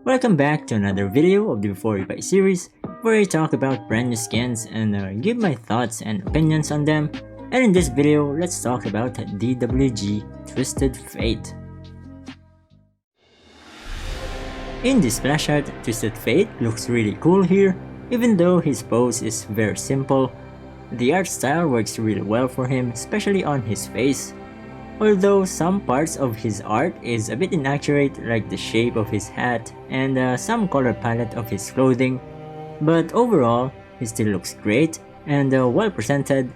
Welcome back to another video of the Before You Buy series, where I talk about brand new skins and give my thoughts and opinions on them. And in this video, let's talk about DWG Twisted Fate. In this splash art, Twisted Fate looks really cool here, even though his pose is very simple. The art style works really well for him, especially on his face. Although some parts of his art is a bit inaccurate, like the shape of his hat and some color palette of his clothing, but overall, he still looks great and well presented.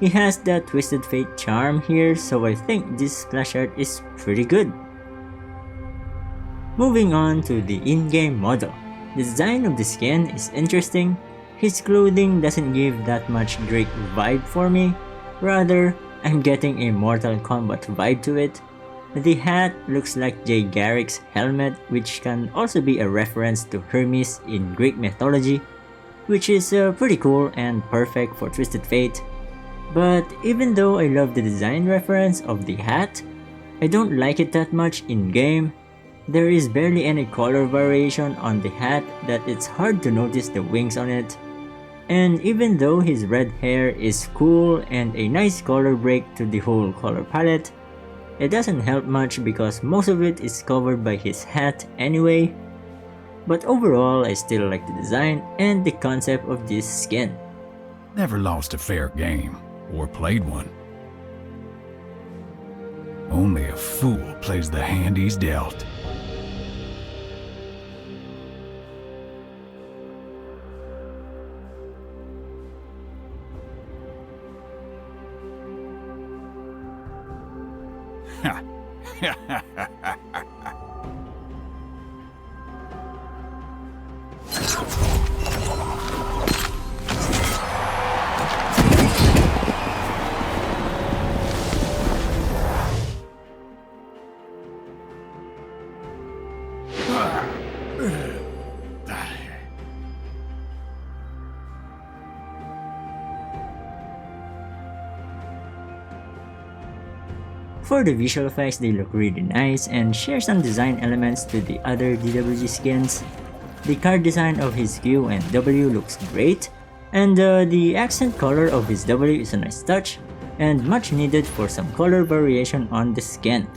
He has that Twisted Fate charm here, so I think this splash art is pretty good. Moving on to the in-game model. The design of the skin is interesting. His clothing doesn't give that much Drake vibe for me, rather I'm getting a Mortal Kombat vibe to it. The hat looks like Jay Garrick's helmet, which can also be a reference to Hermes in Greek mythology, which is pretty cool and perfect for Twisted Fate. But even though I love the design reference of the hat, I don't like it that much in-game. There is barely any color variation on the hat that it's hard to notice the wings on it. And even though his red hair is cool and a nice color break to the whole color palette, it doesn't help much because most of it is covered by his hat anyway. But overall, I still like the design and the concept of this skin. Never lost a fair game, or played one. Only a fool plays the hand he's dealt. For the visual effects, they look really nice and share some design elements to the other DWG skins. The card design of his Q and W looks great, and the accent color of his W is a nice touch and much needed for some color variation on the skin.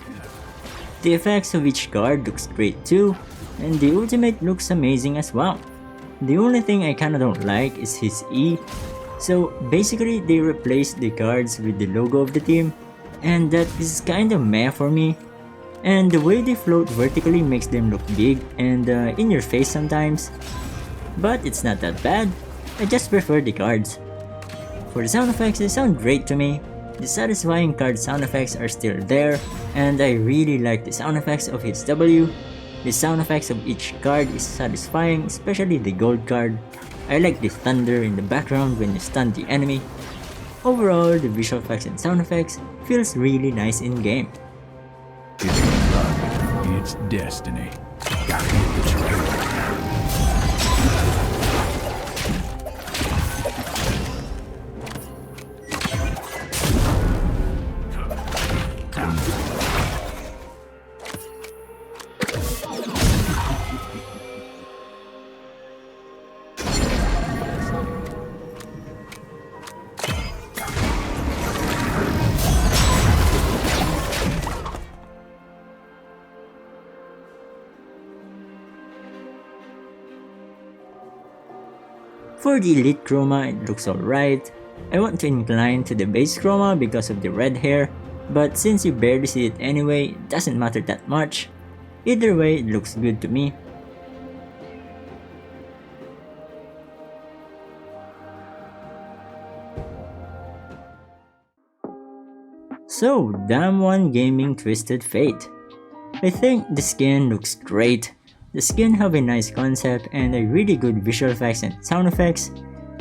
The effects of each card looks great too, and the ultimate looks amazing as well. The only thing I kinda don't like is his E, so basically they replaced the cards with the logo of the team, and that is kinda meh for me. And the way they float vertically makes them look big and in your face sometimes. But it's not that bad, I just prefer the cards. For the sound effects, they sound great to me. The satisfying card sound effects are still there, and I really like the sound effects of his W. The sound effects of each card is satisfying, especially the gold card. I like the thunder in the background when you stun the enemy. Overall, the visual effects and sound effects feels really nice in game. It's luck, it's destiny. Gotta get this right. For the Elite Chroma, it looks alright. I want to incline to the base Chroma because of the red hair, but since you barely see it anyway, it doesn't matter that much. Either way, it looks good to me. So, Damwon Gaming Twisted Fate. I think the skin looks great. The skin have a nice concept and a really good visual effects and sound effects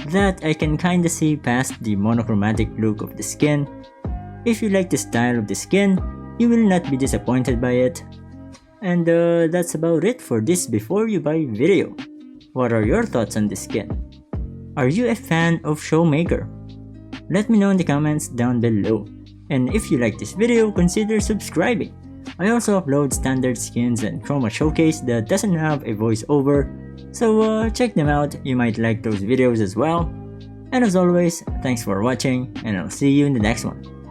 that I can kinda see past the monochromatic look of the skin. If you like the style of the skin, you will not be disappointed by it. And that's about it for this Before You Buy video. What are your thoughts on this skin? Are you a fan of Showmaker? Let me know in the comments down below. And if you like this video, consider subscribing. I also upload standard skins and Chroma showcase that doesn't have a voiceover, so check them out, you might like those videos as well. And as always, thanks for watching and I'll see you in the next one.